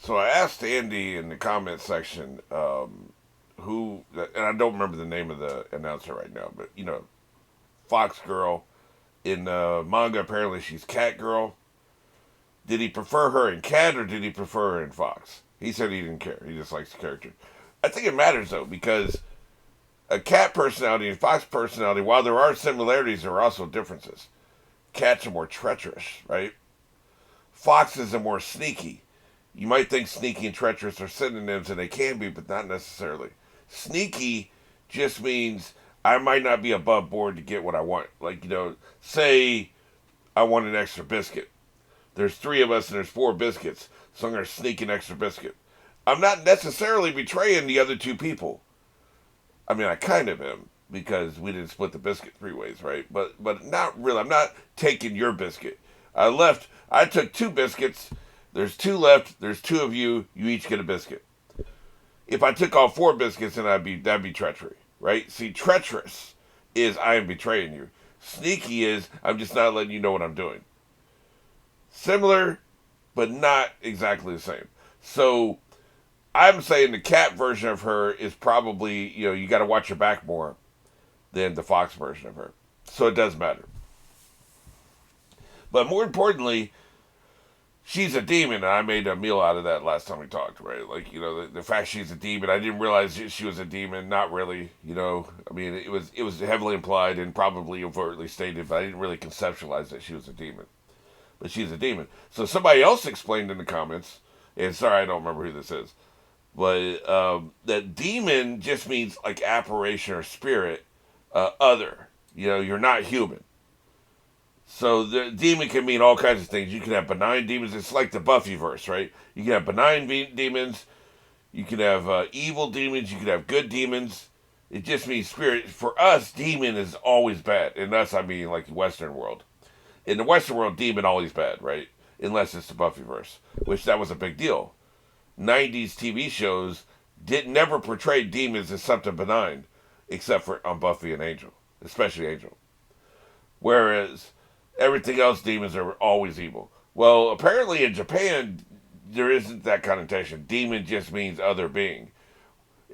So I asked Andy in the comment section who, and I don't remember the name of the announcer right now, but Fox Girl in manga. Apparently, she's Cat Girl. Did he prefer her in Cat or did he prefer her in Fox? He said he didn't care. He just likes the character. I think it matters though because a Cat personality and Fox personality, while there are similarities, there are also differences. Cats are more treacherous, right? Foxes are more sneaky. You might think sneaky and treacherous are synonyms, and they can be, but not necessarily. Sneaky just means I might not be above board to get what I want. Like, say I want an extra biscuit. There's 3 of us and there's 4 biscuits, so I'm going to sneak an extra biscuit. I'm not necessarily betraying the other 2 people. I mean, I kind of am, because we didn't split the biscuit 3 ways, right? But not really. I'm not taking your biscuit. I took 2 biscuits. There's 2 left. There's 2 of you. You each get a biscuit. If I took all 4 biscuits, then that'd be treachery, right? See, treacherous is I am betraying you. Sneaky is I'm just not letting you know what I'm doing. Similar, but not exactly the same. So I'm saying the Cat version of her is probably, you got to watch your back more than the Fox version of her. So it does matter. But more importantly, she's a demon, and I made a meal out of that last time we talked, right? Like, the fact she's a demon, I didn't realize she was a demon, not really, I mean, it was heavily implied and probably overtly stated, but I didn't really conceptualize that she was a demon. But she's a demon. So somebody else explained in the comments, and sorry, I don't remember who this is, but that demon just means like apparition or spirit, other. You're not human. So the demon can mean all kinds of things. You can have benign demons. It's like the Buffyverse, right? You can have benign demons. You can have evil demons. You can have good demons. It just means spirit. For us, demon is always bad. And us, I mean like the Western world. In the Western world, demon always bad, right? Unless it's the Buffyverse, which that was a big deal. 90s TV shows never portray demons as something benign, except for on Buffy and Angel, especially Angel. Whereas everything else, demons are always evil. Well, apparently in Japan, there isn't that connotation. Demon just means other being.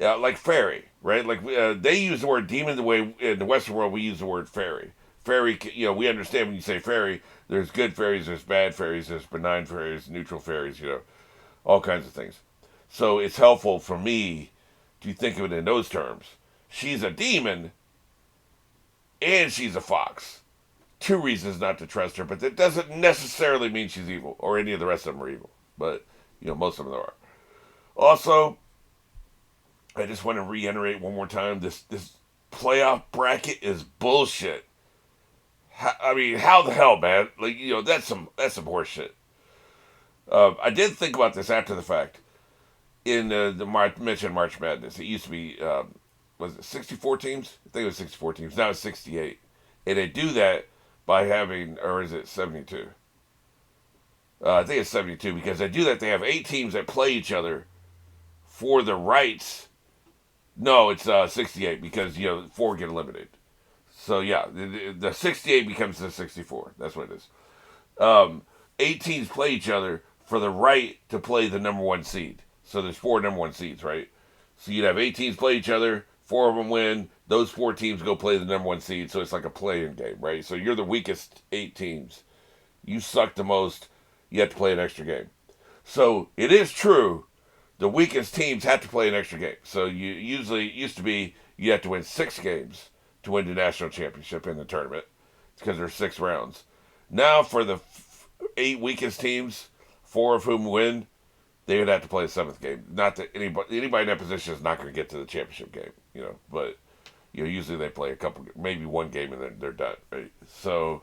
Like fairy, right? Like they use the word demon the way in the Western world we use the word fairy. Fairy, we understand when you say fairy, there's good fairies, there's bad fairies, there's benign fairies, neutral fairies, all kinds of things. So it's helpful for me to think of it in those terms. She's a demon, and she's a fox. 2 reasons not to trust her, but that doesn't necessarily mean she's evil, or any of the rest of them are evil. But, most of them are. Also, I just want to reiterate one more time, this playoff bracket is bullshit. I mean, how the hell, man? Like, that's some horse shit. I did think about this after the fact. In mentioned March Madness, it used to be, was it 64 teams? I think it was 64 teams. Now it's 68. And they do that by having, or is it 72? I think it's 72 because they do that. They have 8 teams that play each other for the rights. No, it's 68 because, 4 get eliminated. So, yeah, the 68 becomes the 64. That's what it is. 8 teams play each other for the right to play the number 1 seed. So there's 4 number 1 seeds, right? So you'd have 8 teams play each other, 4 of them win, those 4 teams go play the number 1 seed, so it's like a play-in game, right? So you're the weakest 8 teams. You suck the most, you have to play an extra game. So it is true, the weakest teams have to play an extra game. So it used to be, you have to win 6 games to win the national championship in the tournament, because there's 6 rounds. Now for the 8 weakest teams, 4 of whom win, they would have to play a 7th game. Not that anybody in that position is not going to get to the championship game, but usually they play maybe 1 game and then they're done, right? So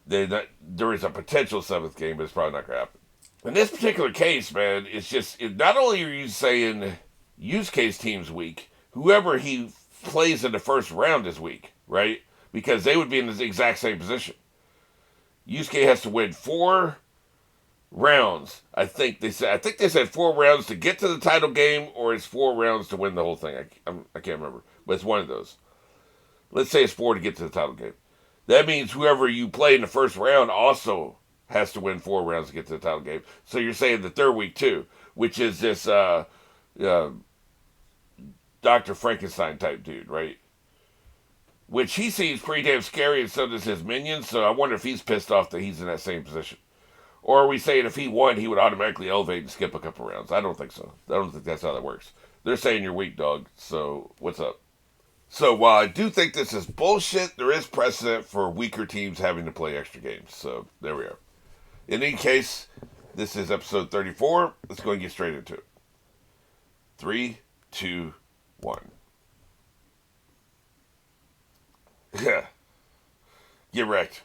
there is a potential 7th game, but it's probably not going to happen. In this particular case, man, it's just not only are you saying use case team's weak, whoever he plays in the first round is weak, right? Because they would be in the exact same position. Yusuke has to win 4 rounds. I think they said 4 rounds to get to the title game, or it's 4 rounds to win the whole thing. I can't remember, but it's one of those. Let's say it's 4 to get to the title game. That means whoever you play in the first round also has to win 4 rounds to get to the title game. So you're saying the third week too, which is this uh, Dr. Frankenstein type dude, right? Which he seems pretty damn scary, and so does his minions. So I wonder if he's pissed off that he's in that same position. Or are we saying if he won, he would automatically elevate and skip a couple rounds? I don't think so. I don't think that's how that works. They're saying you're weak, dog. So what's up? So while I do think this is bullshit, there is precedent for weaker teams having to play extra games. So there we are. In any case, this is episode 34. Let's go and get straight into it. 3, 2, 1. Yeah. Get wrecked.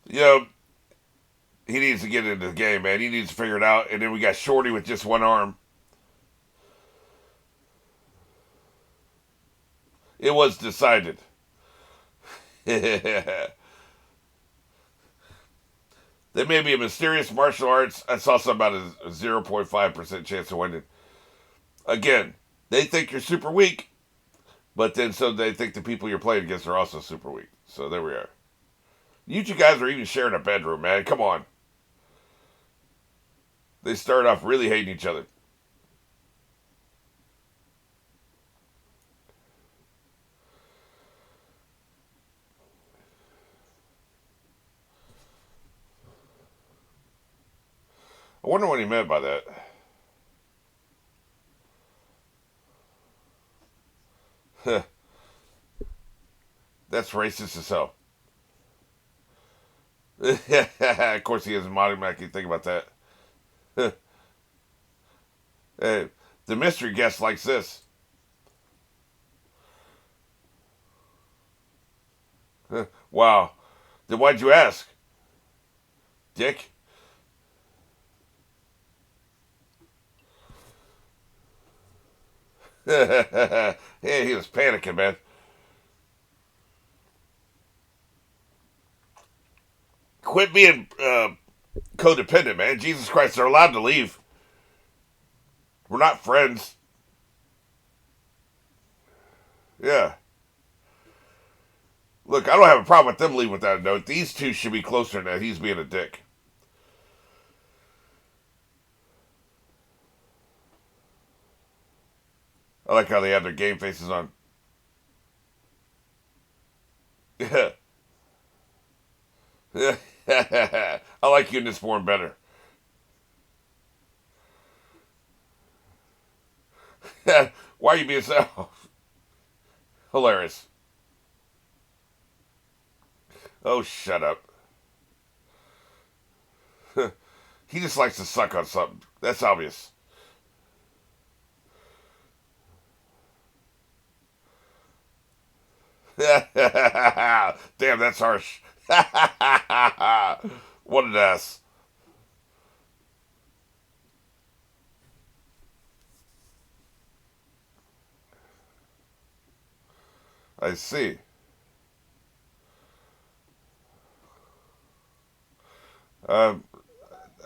You know, he needs to get into the game, man. He needs to figure it out. And then we got Shorty with just one arm. It was decided. There may be a mysterious martial arts. I saw something about a 0.5% chance of winning. Again, they think you're super weak, but then so they think the people you're playing against are also super weak. So there we are. You two guys are even sharing a bedroom, man. Come on. They started off really hating each other. I wonder what he meant by that. That's racist as hell. Of course he isn't automatically think about that. Hey, the mystery guest likes this. Wow. Then why'd you ask? Dick? Yeah, he was panicking, man. Quit being codependent, man. Jesus Christ, they're allowed to leave. We're not friends. Yeah. Look, I don't have a problem with them leaving without a note. These two should be closer than that. He's being a dick. I like how they have their game faces on. Yeah. I like you in this form better. Why are you being so hilarious? Oh, shut up. He just likes to suck on something. That's obvious. Damn, that's harsh. What an ass. I see. Um,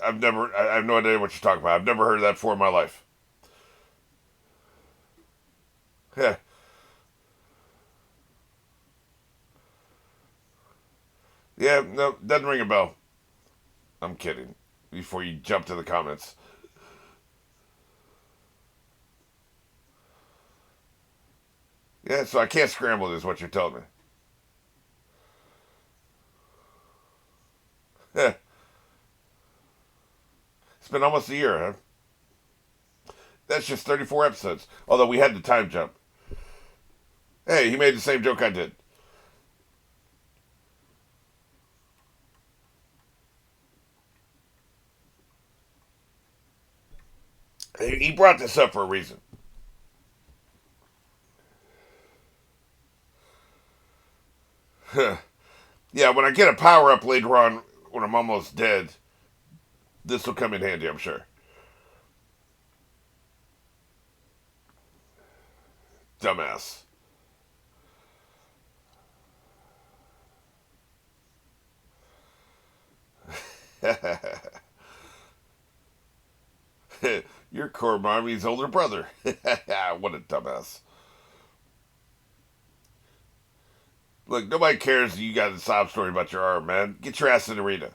I have no idea what you're talking about. I've never heard of that before in my life. Yeah, yeah, no, doesn't ring a bell. I'm kidding. Before you jump to the comments. Yeah, so I can't scramble is what you're telling me. Yeah, it's been almost a year, huh? That's just 34 episodes. Although we had the time jump. Hey, he made the same joke I did. He brought this up for a reason. Yeah, when I get a power up later on when I'm almost dead, this will come in handy, I'm sure. Dumbass. You're Koromami's older brother. What a dumbass. Look, nobody cares you got a sob story about your arm, man. Get your ass in the arena.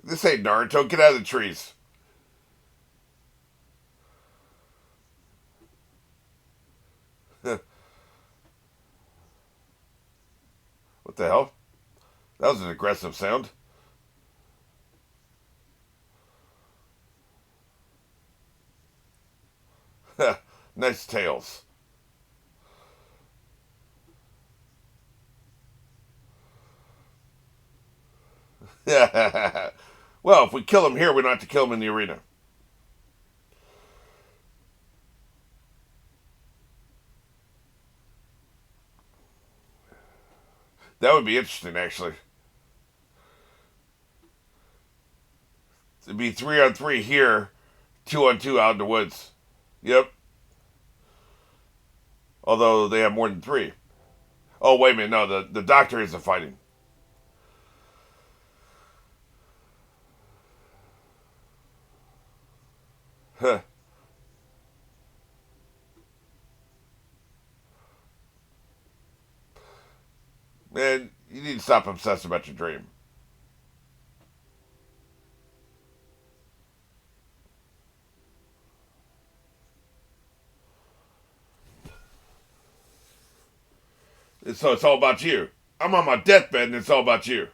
This ain't Naruto. Get out of the trees. What the hell? That was an aggressive sound. Nice tails. Well, if we kill him here, we don't have to kill him in the arena. That would be interesting, actually. It'd be 3-on-3 here, 2-on-2 out in the woods. Yep. Although they have more than three. Oh, wait a minute. No, the doctor isn't fighting. Huh. Man, you need to stop obsessing about your dream. So it's all about you. I'm on my deathbed and it's all about you.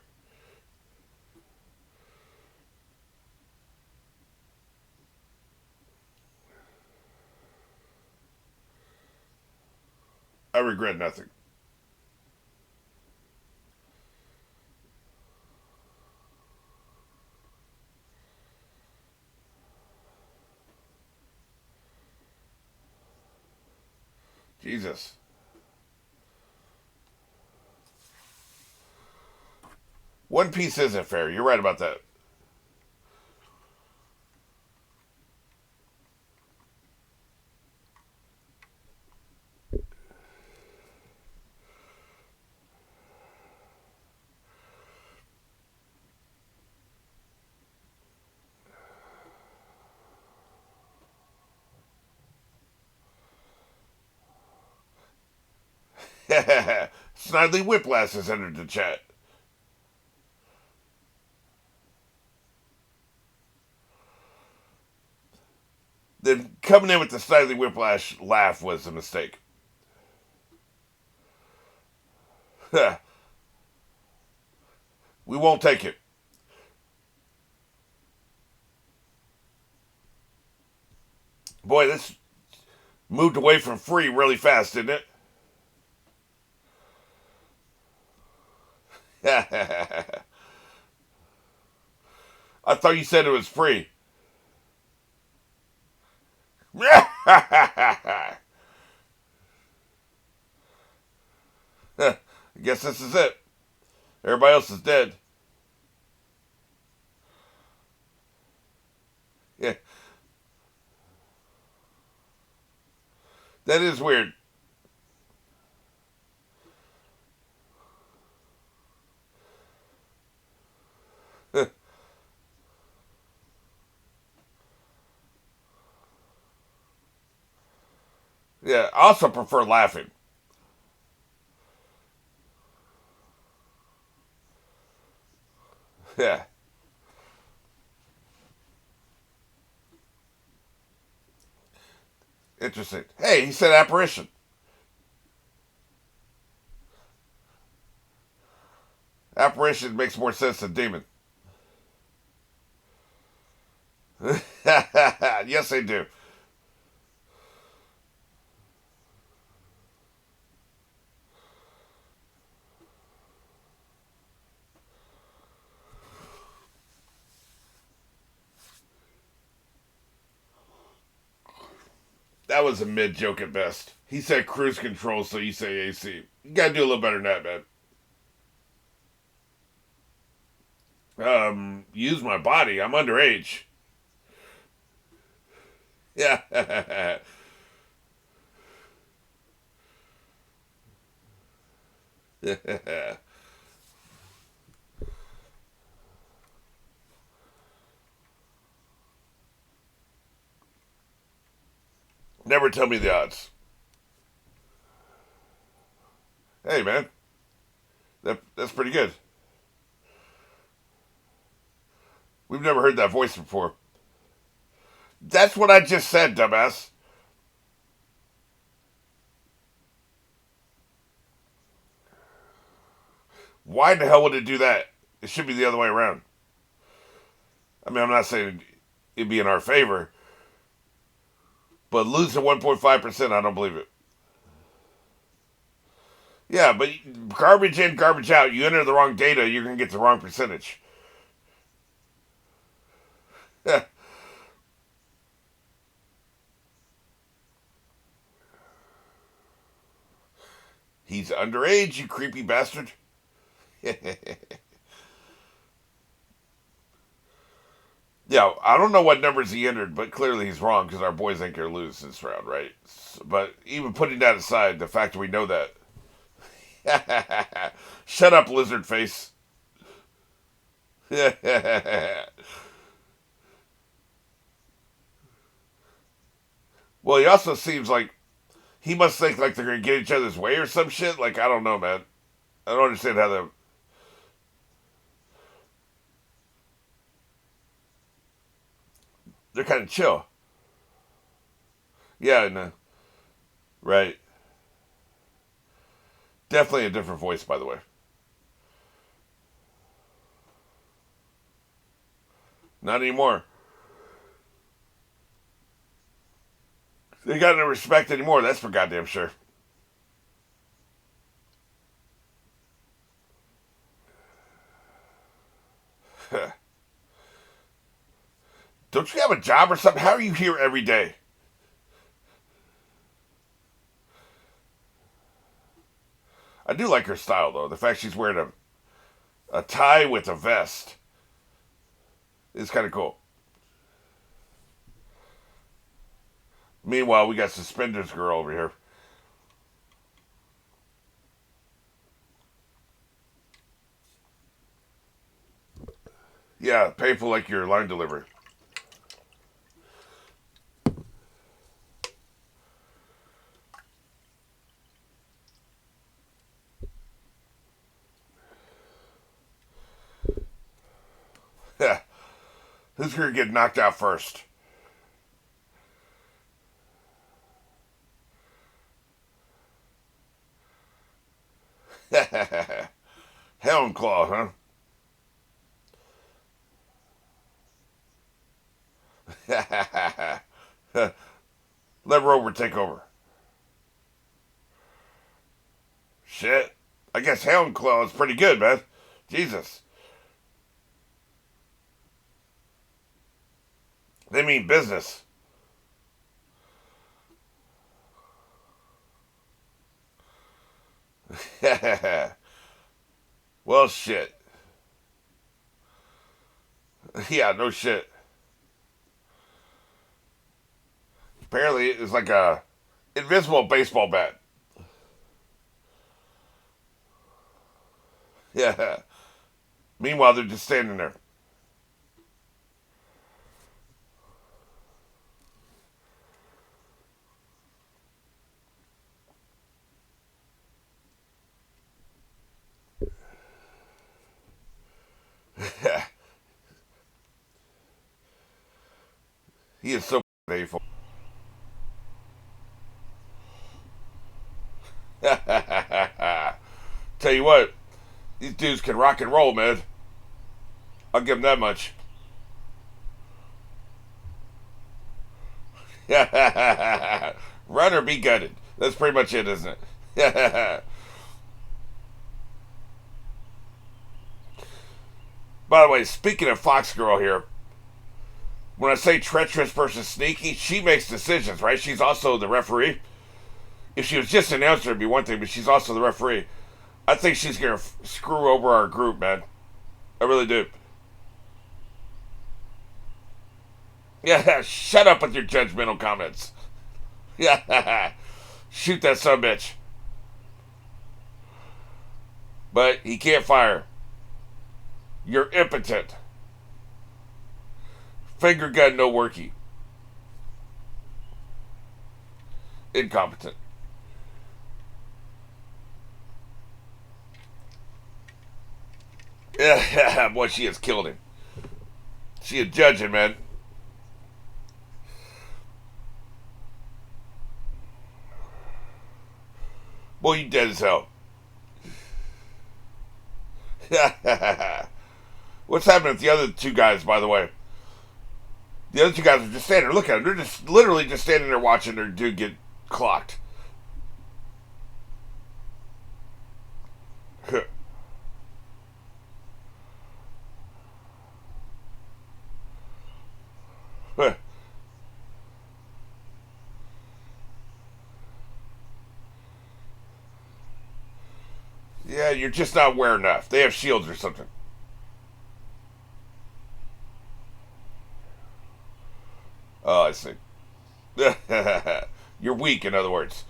I regret nothing. Jesus. One Piece isn't fair. You're right about that. Snidely Whiplash has entered the chat. Then coming in with the Snidely Whiplash laugh was a mistake. We won't take it. Boy, this moved away from free really fast, didn't it? I thought you said it was free. I guess this is it. Everybody else is dead. Yeah, that is weird. Yeah, I also prefer laughing. Yeah, interesting. Hey, he said apparition. Apparition makes more sense than demon. Yes, they do. That was a mid joke at best. He said cruise control, so you say AC. You gotta do a little better than that, man. Use my body. I'm underage. Yeah. Never tell me the odds. Hey, man. That's pretty good. We've never heard that voice before. That's what I just said, dumbass. Why the hell would it do that? It should be the other way around. I mean, I'm not saying it'd be in our favor, but losing 1.5%, I don't believe it. Yeah, but garbage in, garbage out. You enter the wrong data, you're going to get the wrong percentage. He's underage, you creepy bastard. Yeah, I don't know what numbers he entered, but clearly he's wrong because our boys ain't going to lose this round, right? But even putting that aside, the fact that we know that. Shut up, lizard face. Well, he also seems like he must think like they're going to get each other's way or some shit. Like, I don't know, man. I don't understand how they're kind of chill. Yeah, no. Right. Definitely a different voice, by the way. Not anymore. They got no respect anymore, that's for goddamn sure. Don't you have a job or something? How are you here every day? I do like her style, though. The fact she's wearing a tie with a vest is kind of cool. Meanwhile, we got Suspenders Girl over here. Yeah, painful like your line delivery. Who's going to get knocked out first? Helm Claw, huh? Let Rover take over. Shit. I guess Helm Claw is pretty good, man. Jesus. They mean business. Well, shit. Yeah, no shit. Apparently, it's like a invisible baseball bat. Yeah. Meanwhile, they're just standing there. He is so hateful. Tell you what, these dudes can rock and roll, man. I'll give them that much. Run or be gutted. That's pretty much it, isn't it? By the way, speaking of Fox Girl here, when I say treacherous versus sneaky, she makes decisions, right? She's also the referee. If she was just an announcer, it'd be one thing, but she's also the referee. I think she's going to screw over our group, man. I really do. Yeah, shut up with your judgmental comments. Yeah, shoot that son of a bitch. But he can't fire. You're impotent. Finger gun no worky. Incompetent. Boy, she has killed him. She is judging, man. Boy, you dead as hell. What's happening with the other two guys, by the way? The other two guys are just standing there. Look at them. They're just literally just standing there watching their dude get clocked. Yeah, you're just not aware enough. They have shields or something. Oh, I see. You're weak, in other words.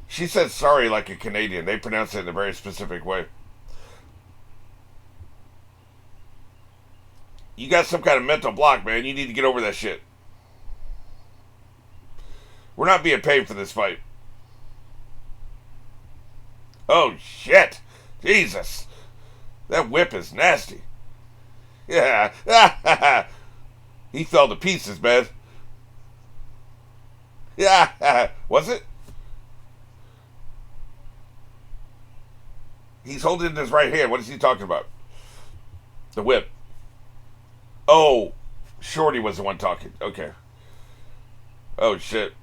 She said sorry like a Canadian. They pronounce it in a very specific way. You got some kind of mental block, man. You need to get over that shit. We're not being paid for this fight. Oh, shit. Jesus. That whip is nasty. Yeah. He fell to pieces, man. Yeah. Was it? He's holding it in his right hand. What is he talking about? The whip. Oh, Shorty was the one talking. Okay. Oh, shit.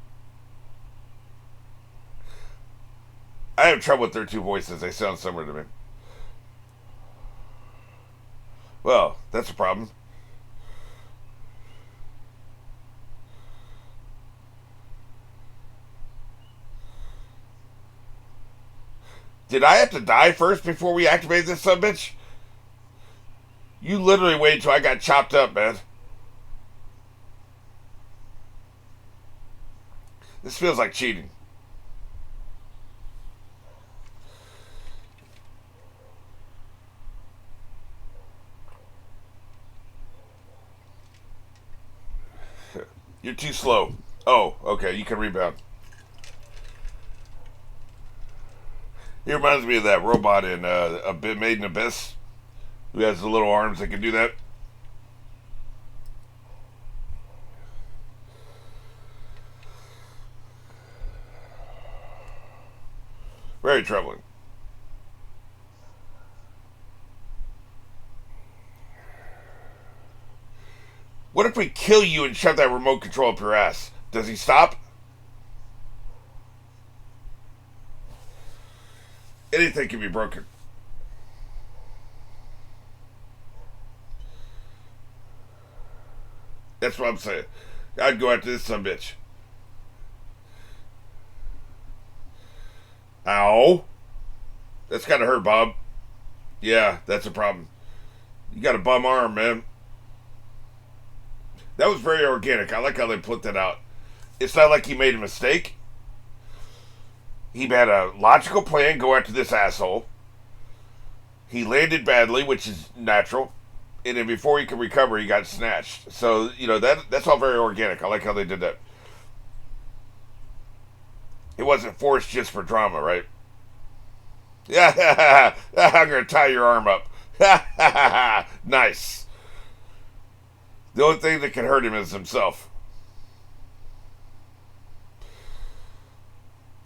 I have trouble with their two voices. They sound similar to me. Well, that's a problem. Did I have to die first before we activated this subbitch? You literally waited till I got chopped up, man. This feels like cheating. You're too slow. Oh, okay, you can rebound. He reminds me of that robot in a bit Made in Abyss, who has the little arms that can do that. Very troubling. What if we kill you and shove that remote control up your ass? Does he stop? Anything can be broken. That's what I'm saying. I'd go after this sumbitch. Ow. That's gotta hurt, Bob. Yeah, that's a problem. You got a bum arm, man. That was very organic. I like how they put that out. It's not like he made a mistake. He had a logical plan, go after this asshole. He landed badly, which is natural. And then before he could recover, he got snatched. So, that's all very organic. I like how they did that. It wasn't forced just for drama, right? Yeah, I'm going to tie your arm up. Nice. The only thing that can hurt him is himself.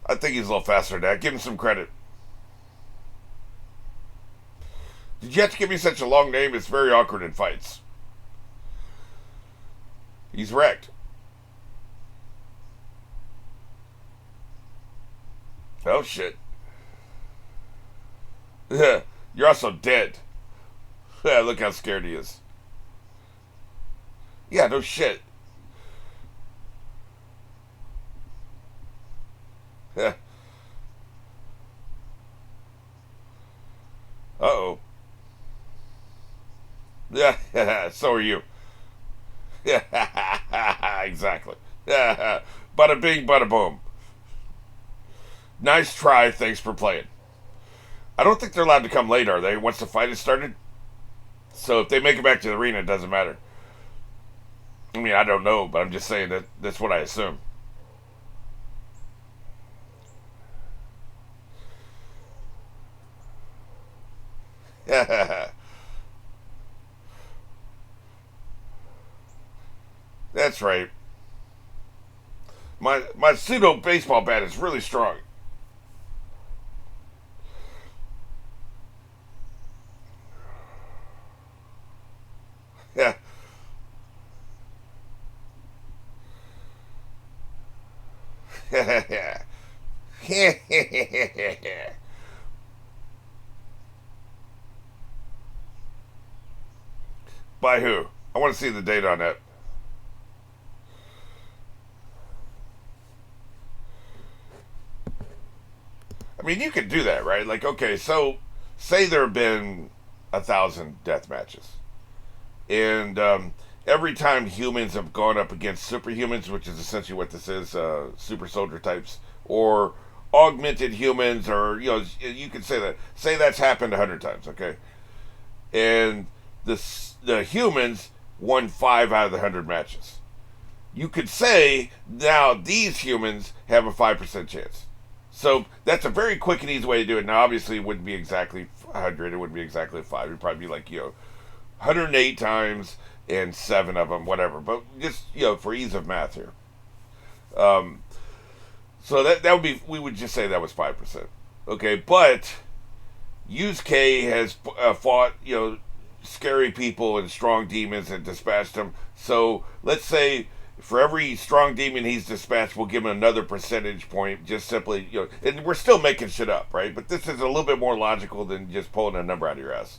I think he's a little faster than that. Give him some credit. Did you have to give me such a long name? It's very awkward in fights. He's wrecked. Oh, shit. You're also dead. Look how scared he is. Yeah, no shit. Uh-oh. Yeah, so are you. Yeah, exactly. Bada bing, bada boom. Nice try, thanks for playing. I don't think they're allowed to come late, are they, once the fight has started? So if they make it back to the arena, it doesn't matter. I mean, I don't know, but I'm just saying that that's what I assume. That's right. My pseudo baseball bat is really strong. Yeah. By who? I want to see the date on that. I mean, you could do that, right? Like, okay, so say there have been 1,000 death matches, and every time humans have gone up against superhumans, which is essentially what this is, super soldier types, or augmented humans, or you could say that. Say that's happened 100 times, okay, and the humans won 5 out of the 100 matches. You could say now these humans have a 5% chance. So that's a very quick and easy way to do it. Now, obviously, it wouldn't be exactly 100. It wouldn't be exactly 5. It'd probably be like 108 times and 7 of them, whatever. But just for ease of math here. Um, so that would be, we would just say that was 5%. Okay, but Yusuke has fought scary people and strong demons and dispatched them. So let's say for every strong demon he's dispatched, we'll give him another percentage point. Just simply, and we're still making shit up, right? But this is a little bit more logical than just pulling a number out of your ass.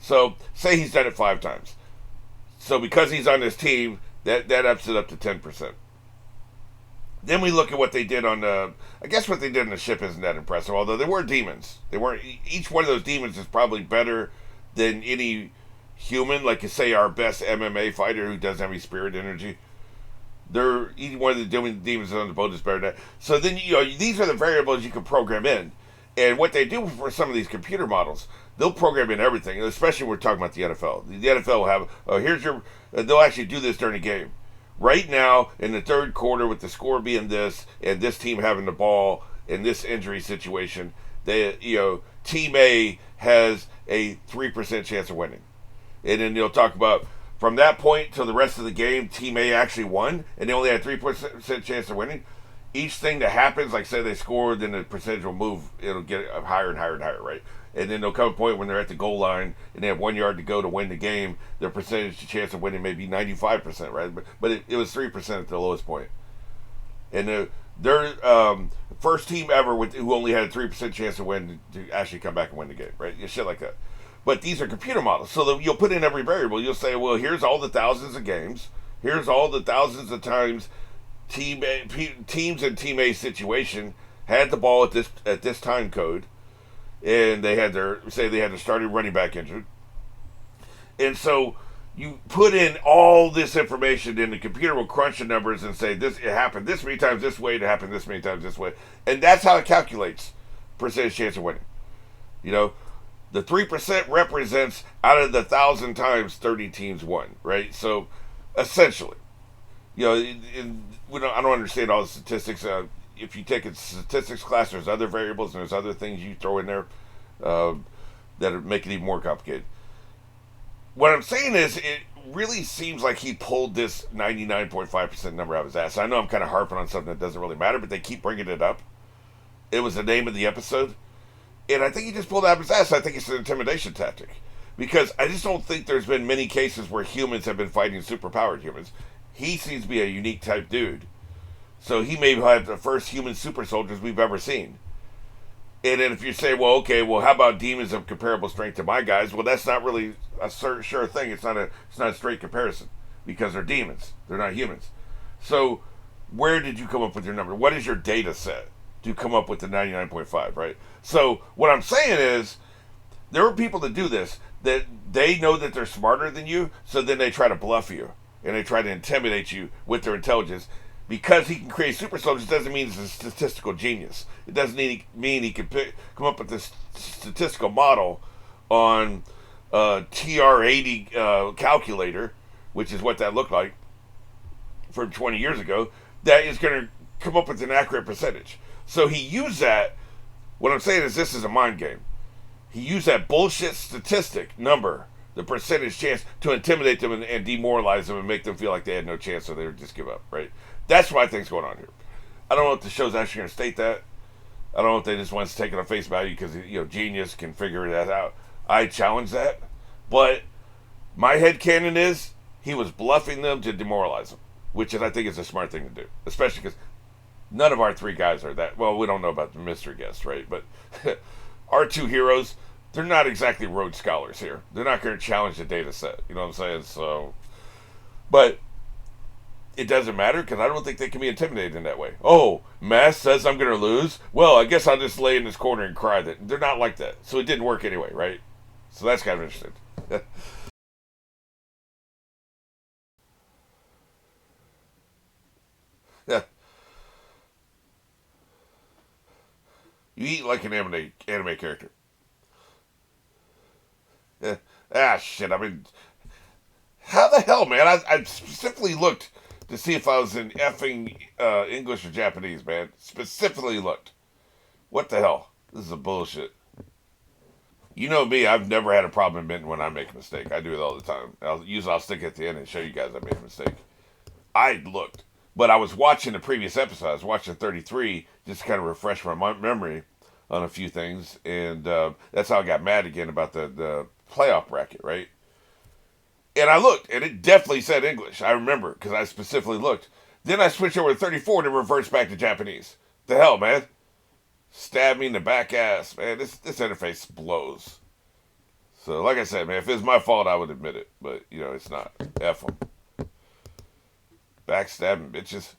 So say he's done it 5 times. So because he's on this team, that ups it up to 10%. Then we look at what they did on the. I guess what they did in the ship isn't that impressive. Although they were demons, they weren't. Each one of those demons is probably better than any human. Like you say, our best MMA fighter who doesn't have any spirit energy. They're each one of the demons on the boat is better than that. So then these are the variables you can program in, and what they do for some of these computer models, they'll program in everything. Especially when we're talking about the NFL. The NFL will have here's your. They'll actually do this during the game. Right now, in the third quarter, with the score being this, and this team having the ball in this injury situation, Team A has a 3% chance of winning. And then you'll talk about from that point till the rest of the game, Team A actually won, and they only had 3% chance of winning. Each thing that happens, like say they scored, then the percentage will move. It'll get higher and higher and higher, right? And then there'll come a point when they're at the goal line and they have 1 yard to go to win the game. Their percentage chance of winning may be 95%, right? But it was 3% at the lowest point. And their first team ever who only had a 3% chance to win to actually come back and win the game, right? Shit like that. But these are computer models, so you'll put in every variable. You'll say, well, here's all the thousands of games. Here's all the thousands of times teams in Team A situation had the ball at this time code, and they had their starting running back injured, and so you put in all this information, and the computer will crunch the numbers and say it happened this many times this way, it happened this many times this way, and that's how it calculates percentage chance of winning. The 3% represents out of the 1,000 times 30 teams won, right? So essentially, I don't understand all the statistics. If you take a statistics class, there's other variables and there's other things you throw in there uh, that make it even more complicated. What I'm saying is, it really seems like he pulled this 99.5% number out of his ass. I know I'm kind of harping on something that doesn't really matter, but they keep bringing it up. It was the name of the episode. And I think he just pulled it out of his ass. I think it's an intimidation tactic. Because I just don't think there's been many cases where humans have been fighting superpowered humans. He seems to be a unique type dude. So he may have the first human super soldiers we've ever seen. And then if you say, well, okay, well, how about demons of comparable strength to my guys? Well, that's not really a sure thing. It's not a straight comparison because they're demons. They're not humans. So where did you come up with your number? What is your data set to come up with the 99.5, right? So what I'm saying is there are people that do this, that they know that they're smarter than you, so then they try to bluff you and they try to intimidate you with their intelligence. Because he can create super soldiers doesn't mean he's a statistical genius. It doesn't mean he can come up with this statistical model on TR80 calculator, which is what that looked like, from 20 years ago that is going to come up with an accurate percentage. So he used that. What I'm saying is this is a mind game. He used that bullshit statistic number, the percentage chance, to intimidate them and demoralize them and make them feel like they had no chance, so they would just give up, right? That's what I think's going on here. I don't know if the show's actually going to state that. I don't know if they just want to take it on face value because, genius can figure that out. I challenge that. But my headcanon is he was bluffing them to demoralize them, which is, I think, is a smart thing to do, especially because none of our three guys are that. Well, we don't know about the mystery guest, right? But our two heroes, they're not exactly Rhodes Scholars here. They're not going to challenge the data set. You know what I'm saying? So, but it doesn't matter because I don't think they can be intimidated in that way. Oh, Mass says I'm going to lose? Well, I guess I'll just lay in this corner and cry. That they're not like that. So it didn't work anyway, right? So that's kind of interesting. Yeah. You eat like an anime character. Yeah. Ah, shit. I mean, how the hell, man? I specifically looked to see if I was in effing English or Japanese, man. Specifically looked. What the hell? This is a bullshit. You know me, I've never had a problem admitting when I make a mistake. I do it all the time. I'll stick at the end and show you guys I made a mistake. I looked. But I was watching the previous episode. I was watching 33 just to kind of refresh my memory on a few things. And that's how I got mad again about the playoff bracket, right? And I looked, and it definitely said English. I remember, because I specifically looked. Then I switched over to 34 and it reverts back to Japanese. The hell, man? Stab me in the back ass, man. This interface blows. So, like I said, man, if it's my fault, I would admit it. But, it's not. F them. Backstabbing bitches.